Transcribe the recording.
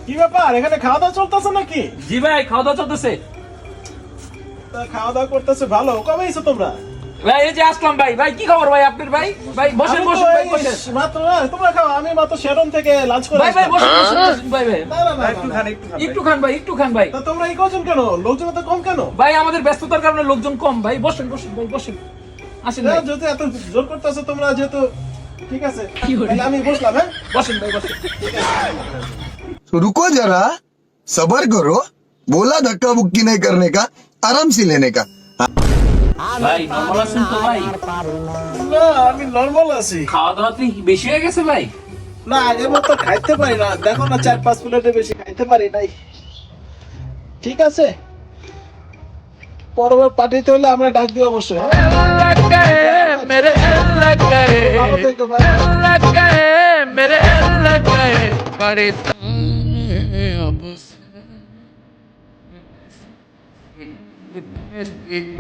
কি ব্যাপার, এখানে খাওয়া দাওয়া চলতেছে নাকি? জি ভাই, খাওয়া দাওয়া চলতেছে। তা খাওয়া দাওয়া করতেছে, ভালো। কবে এসো তোমরা? ভাই এই যে আসলাম ভাই। ভাই কি খবর ভাই আপনার? ভাই ভাই বসেন আমি তো বসেন ভাই এই বসেন। মাত্র তোমরা খাও, আমি মাত্র শেরন থেকে লাঞ্চ করে ভাই ভাই আসলাম। বসেন বসেন বসেন ভাই ভাই। না, না, না, একটু না, খান না। একটু খান ভাই, একটু খান ভাই। তা তোমরা এই কজন কেন? লোকজন তো কম কেন? ভাই আমাদের ব্যস্ততার কারণে লোকজন কম ভাই। বসেন বসেন ভাই বসেন। আসেন ভাই। যেহেতু এত জোর করতেছো তোমরা, যেহেতু ঠিক আছে, কি করে? তাহলে আমি বসলাম। হ্যাঁ, বসেন ভাই বসেন। तो रुको जरा सबर करो बोला धक्का बुक्की नहीं करने का आराम से लेने का ভাই নরমাল আছেন তো ভাই? না, আমি নর্মাল আছি। খাওয়া দাওয়া কি বেশি হয়ে গেছে ভাই? না, আগের মতো খাইতে পারি না, দেখো না 4-5 প্লেটের বেশি খাইতে পারি নাই। ঠিক আছে, পরবর্তী পার্টিতে হলে আমরা ডাক দিই অবশ্যই। ভালো থেকো ভাই।